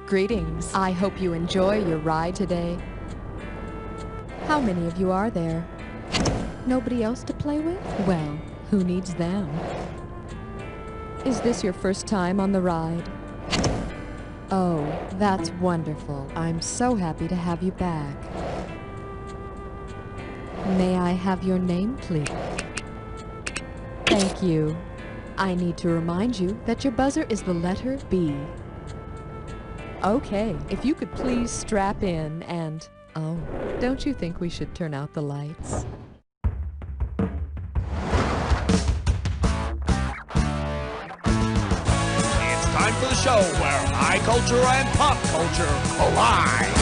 Greetings. I hope you enjoy your ride today. How many of you are there? Nobody else to play with? Well, who needs them? Is this your first time on the ride? Oh, that's wonderful. I'm so happy to have you back. May I have your name, please? Thank you. I need to remind you that your buzzer is the letter B. Okay, if you could please strap in and... Oh, don't you think we should turn out the lights? It's time for the show where high culture and pop culture collide.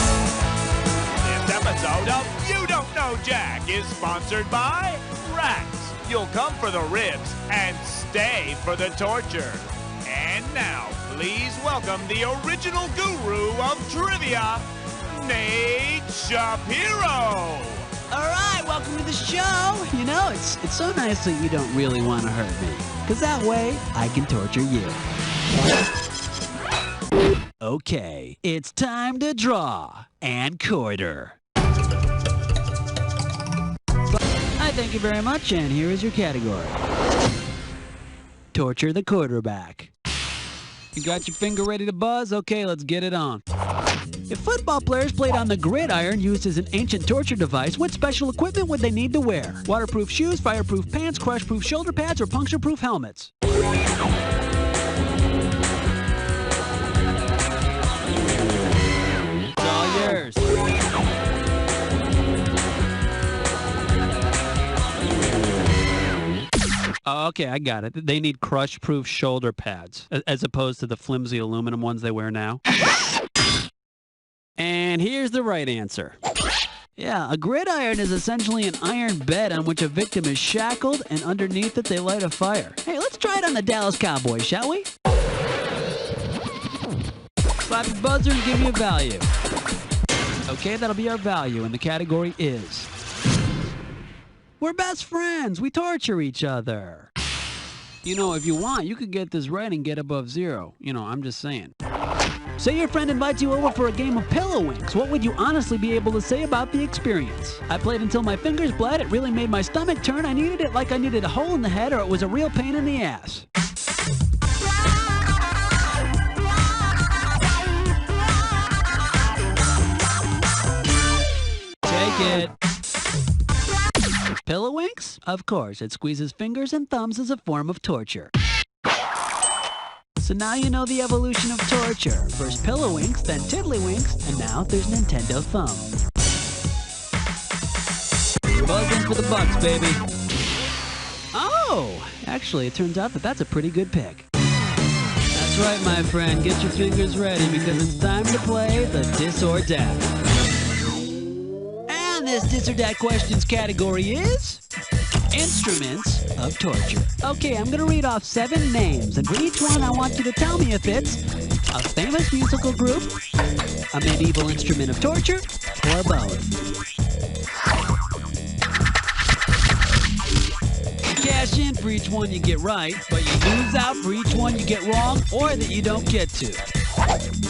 This episode of You Don't Know Jack is sponsored by Rats. You'll come for the ribs and stay for the torture. And now, please welcome the original guru of trivia, Nate Shapiro. All right, welcome to the show. You know, it's so nice that you don't really want to hurt me, because that way I can torture you. Okay, it's time to draw and quarter. I thank you very much, and here is your category. Torture the quarterback. You got your finger ready to buzz? Okay, let's get it on. If football players played on the gridiron used as an ancient torture device, what special equipment would they need to wear? Waterproof shoes, fireproof pants, crush-proof shoulder pads, or puncture-proof helmets? It's all yours. Oh, okay, I got it. They need crush-proof shoulder pads, as opposed to the flimsy aluminum ones they wear now. And here's the right answer. Yeah, a gridiron is essentially an iron bed on which a victim is shackled, and underneath it they light a fire. Hey, let's try it on the Dallas Cowboys, shall we? Slap your buzzer and give you a value. Okay, that'll be our value, and the category is... We're best friends. We torture each other. You know, if you want, you could get this right and get above 0. You know, I'm just saying. Say your friend invites you over for a game of pillow winks. What would you honestly be able to say about the experience? I played until my fingers bled. It really made my stomach turn. I needed it like I needed a hole in the head, or it was a real pain in the ass. Take it. Pillow winks? Of course, it squeezes fingers and thumbs as a form of torture. So now you know the evolution of torture. First pillow winks, then tiddlywinks, and now there's Nintendo Thumb. Buzzing for the bucks, baby. Oh! Actually, it turns out that that's a pretty good pick. That's right, my friend. Get your fingers ready, because it's time to play the Dis or Dat. This Dis or Dat questions category is instruments of torture. Okay, I'm gonna read off 7 names, and for each one I want you to tell me if it's a famous musical group, a medieval instrument of torture, or both. You cash in for each one you get right, but you lose out for each one you get wrong or that you don't get to.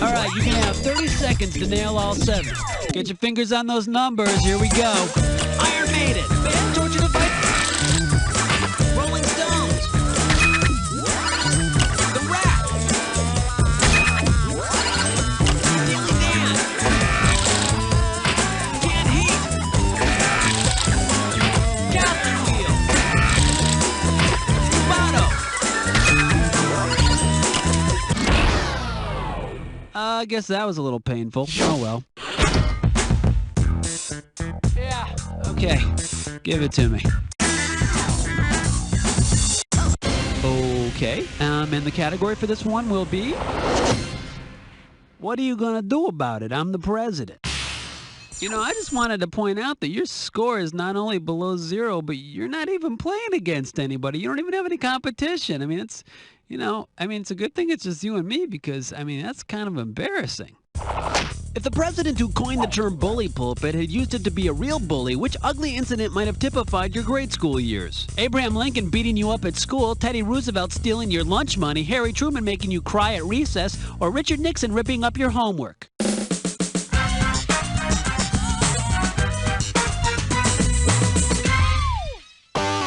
Alright, you can have 30 seconds to nail all 7. Get your fingers on those numbers. Here we go. Iron Maiden. Band torture device. Rolling Stones. The Rat. Steely Dan. Canned Heat. Captain Wheel. Botto. I guess that was a little painful. Oh well. Yeah, okay. Give it to me. Okay, and the category for this one will be... What are you gonna do about it? I'm the president. You know, I just wanted to point out that your score is not only below 0, but you're not even playing against anybody. You don't even have any competition. I mean, it's, it's a good thing it's just you and me because, that's kind of embarrassing. If the president who coined the term bully pulpit had used it to be a real bully, which ugly incident might have typified your grade school years? Abraham Lincoln beating you up at school, Teddy Roosevelt stealing your lunch money, Harry Truman making you cry at recess, or Richard Nixon ripping up your homework?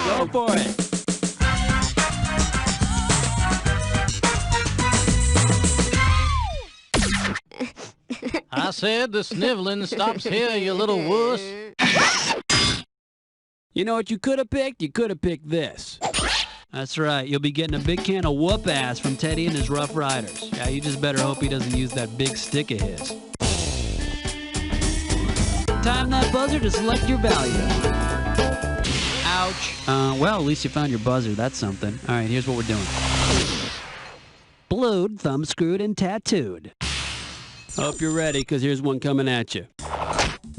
Go for it. I said the sniveling stops here, you little wuss. You know what you could have picked? You could have picked this. That's right. You'll be getting a big can of whoop ass from Teddy and his Rough Riders. Yeah, you just better hope he doesn't use that big stick of his. Time that buzzer to select your value. Ouch. Well, at least you found your buzzer. That's something. All right, here's what we're doing. Blued, thumb-screwed, and tattooed. Hope you're ready, because here's one coming at you.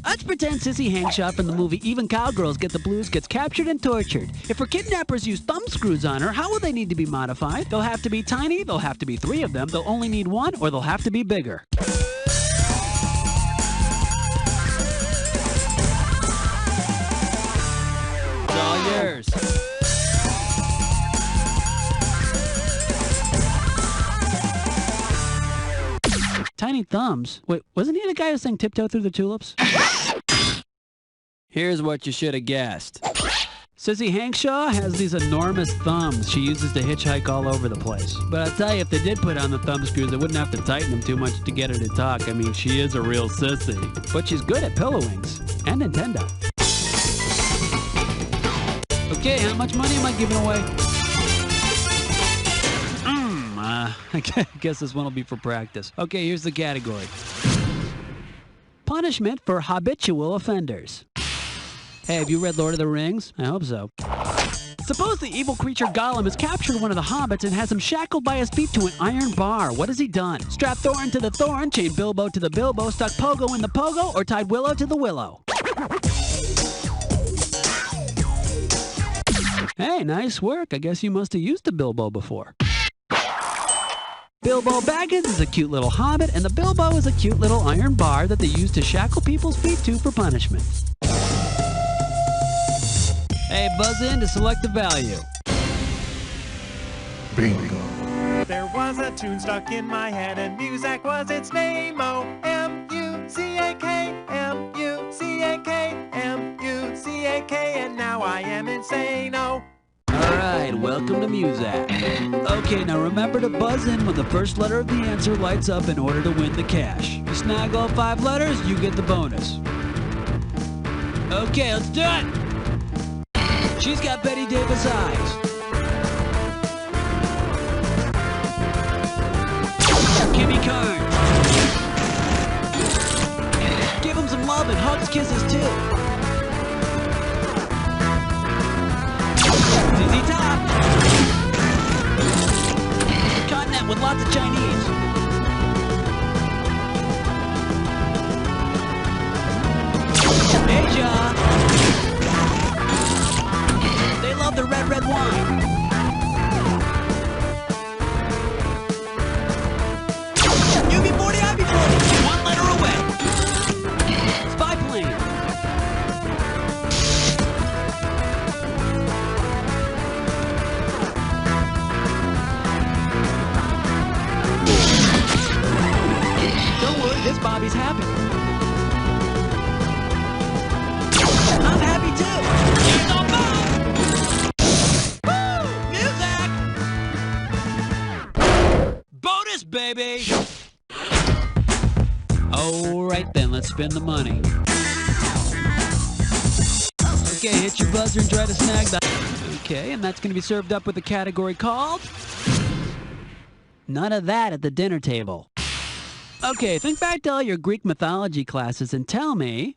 Let's pretend Sissy Hangshaw from the movie Even Cowgirls Get the Blues gets captured and tortured. If her kidnappers use thumb screws on her, how will they need to be modified? They'll have to be tiny, they'll have to be 3 of them, they'll only need 1, or they'll have to be bigger. It's all yours. Tiny thumbs? Wait, wasn't he the guy who sang Tiptoe Through the Tulips? Here's what you should have guessed. Sissy Hangshaw has these enormous thumbs she uses to hitchhike all over the place. But I'll tell you, if they did put on the thumb screws, they wouldn't have to tighten them too much to get her to talk. I mean, she is a real sissy. But she's good at pillow wings and Nintendo. Okay, how much money am I giving away? I guess this one will be for practice. Okay, here's the category. Punishment for habitual offenders. Hey, have you read Lord of the Rings? I hope so. Suppose the evil creature Gollum has captured one of the hobbits and has him shackled by his feet to an iron bar. What has he done? Strapped Thorin to the thorn, chained Bilbo to the Bilbo, stuck Pogo in the Pogo, or tied Willow to the Willow? Hey, nice work. I guess you must have used a Bilbo before. Bilbo Baggins is a cute little hobbit, and the Bilbo is a cute little iron bar that they use to shackle people's feet to for punishment. Hey, buzz in to select the value. Bingo. There was a tune stuck in my head and Muzak was its name. Oh, M-U-Z-A-K, M-U-Z-A-K, M-U-Z-A-K, and now I am insane. Oh. Alright, welcome to Muzak. Okay, now remember to buzz in when the first letter of the answer lights up in order to win the cash. You snag all 5 letters, you get the bonus. Okay, let's do it! She's got Betty Davis eyes. Kimmy Carnes. Give him some love and hugs, kisses too. ZZ Top. Continent with lots of Chinese. Asia. They love the red, red wine. UB40, IB40. 1 letter away. Spy plane. Don't worry, this Bobby's happy. I'm happy too. He's on Bob. Woo! Music! Bonus, baby! Alright then, let's spin the money. Okay, hit your buzzer and try to snag that. Okay, and that's going to be served up with a category called... None of that at the dinner table. Okay, think back to all your Greek mythology classes and tell me,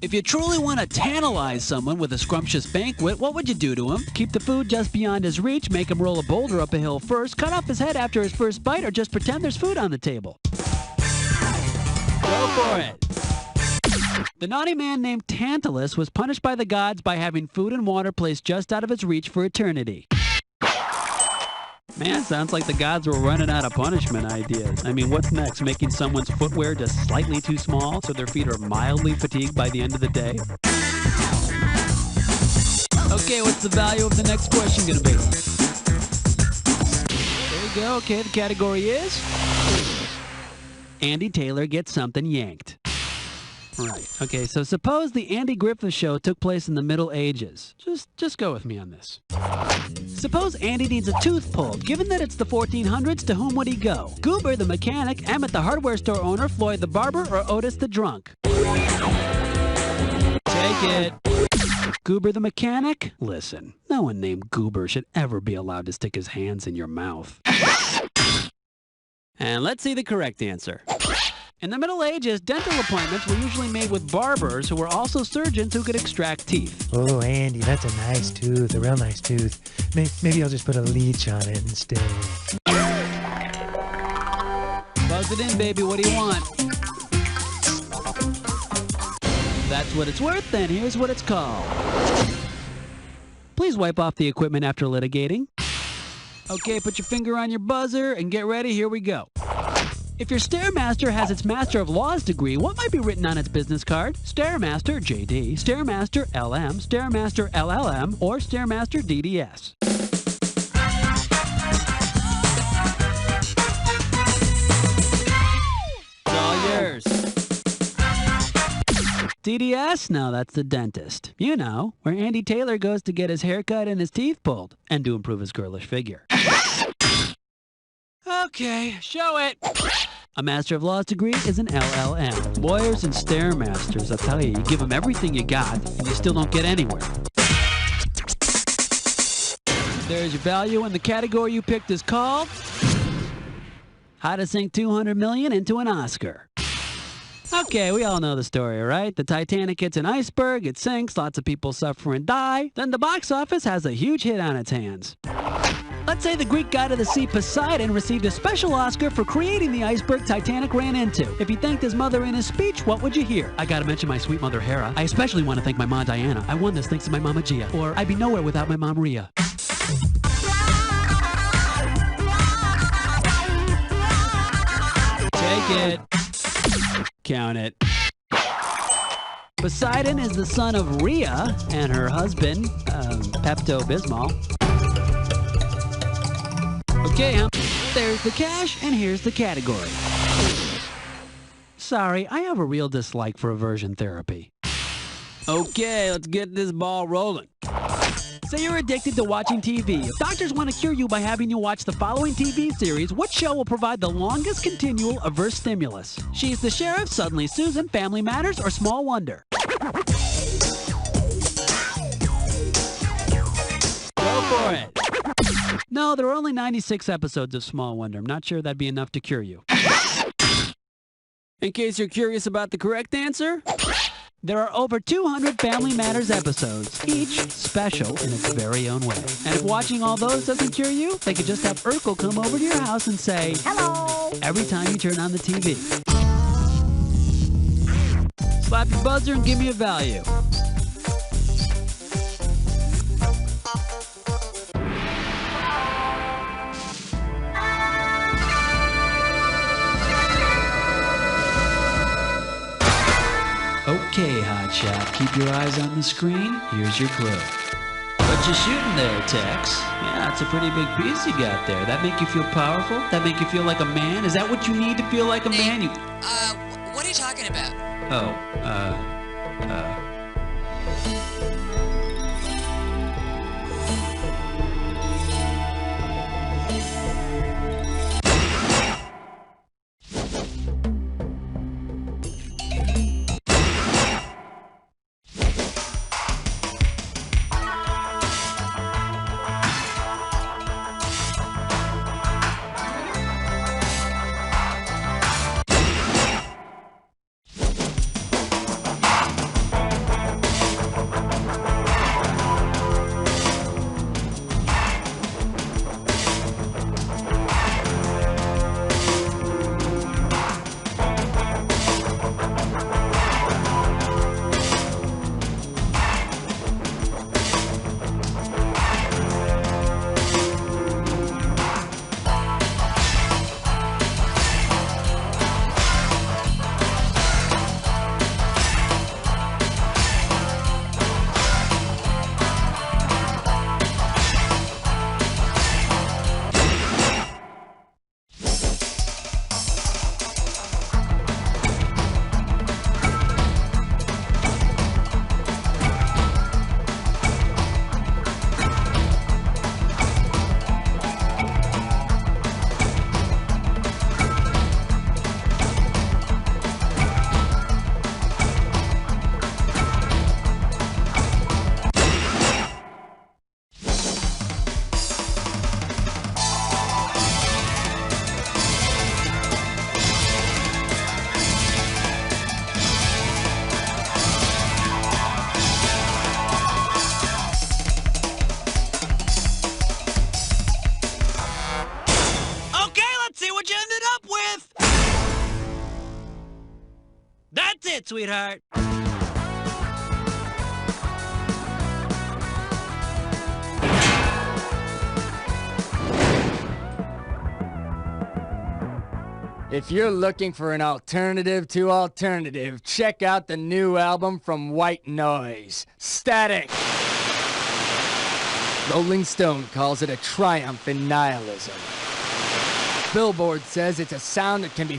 if you truly want to tantalize someone with a scrumptious banquet, what would you do to him? Keep the food just beyond his reach, make him roll a boulder up a hill first, cut off his head after his first bite, or just pretend there's food on the table? Go for it. The naughty man named Tantalus was punished by the gods by having food and water placed just out of his reach for eternity. Man, sounds like the gods were running out of punishment ideas. I mean, what's next? Making someone's footwear just slightly too small so their feet are mildly fatigued by the end of the day? Okay, what's the value of the next question going to be? There you go. Okay, the category is Andy Taylor gets something yanked. Right. Okay, so suppose the Andy Griffith Show took place in the Middle Ages. Just go with me on this. Suppose Andy needs a tooth pulled. Given that it's the 1400s, to whom would he go? Goober the mechanic, Emmett the hardware store owner, Floyd the barber, or Otis the drunk? Take it. Goober the mechanic? Listen, no one named Goober should ever be allowed to stick his hands in your mouth. And let's see the correct answer. In the Middle Ages, dental appointments were usually made with barbers who were also surgeons who could extract teeth. Oh, Andy, that's a nice tooth, a real nice tooth. Maybe I'll just put a leech on it instead. Buzz it in, baby. What do you want? That's what it's worth, then. Here's what it's called. Please wipe off the equipment after litigating. Okay, put your finger on your buzzer and get ready. Here we go. If your Stairmaster has its Master of Laws degree, what might be written on its business card? Stairmaster JD, Stairmaster LM, Stairmaster LLM, or Stairmaster DDS? It's all yours. DDS? No, that's the dentist. You know, where Andy Taylor goes to get his hair cut and his teeth pulled, and to improve his girlish figure. Okay, show it. A Master of Laws degree is an LLM. Lawyers and Stairmasters, I'll tell you, you give them everything you got, and you still don't get anywhere. There's your value, and the category you picked is called How to Sink $200 Million into an Oscar. Okay, we all know the story, right? The Titanic hits an iceberg, it sinks, lots of people suffer and die. Then the box office has a huge hit on its hands. Let's say the Greek god of the sea, Poseidon, received a special Oscar for creating the iceberg Titanic ran into. If he thanked his mother in his speech, what would you hear? I gotta mention my sweet mother, Hera. I especially want to thank my mom, Diana. I won this thanks to my mama, Gia. Or, I'd be nowhere without my mom, Rhea. Take it. Count it. Poseidon is the son of Rhea and her husband, Pepto-Bismol. Okay, there's the cash, and here's the category. Sorry, I have a real dislike for aversion therapy. Okay, let's get this ball rolling. Say you're addicted to watching TV. If doctors want to cure you by having you watch the following TV series, what show will provide the longest continual averse stimulus? She's the Sheriff, Suddenly Susan, Family Matters, or Small Wonder? Go for it. No, there are only 96 episodes of Small Wonder. I'm not sure that'd be enough to cure you. In case you're curious about the correct answer, there are over 200 Family Matters episodes, each special in its very own way. And if watching all those doesn't cure you, they could just have Urkel come over to your house and say, "Hello," every time you turn on the TV. Slap your buzzer and give me a value. Okay, hotshot, keep your eyes on the screen. Here's your clue. What you shooting there, Tex? Yeah, it's a pretty big piece you got there. That make you feel powerful? That make you feel like a man? Is that what you need to feel like a man? What are you talking about? it, sweetheart. If you're looking for an alternative to alternative, check out the new album from White Noise, Static. Rolling Stone calls it a triumph in nihilism. Billboard says it's a sound that can be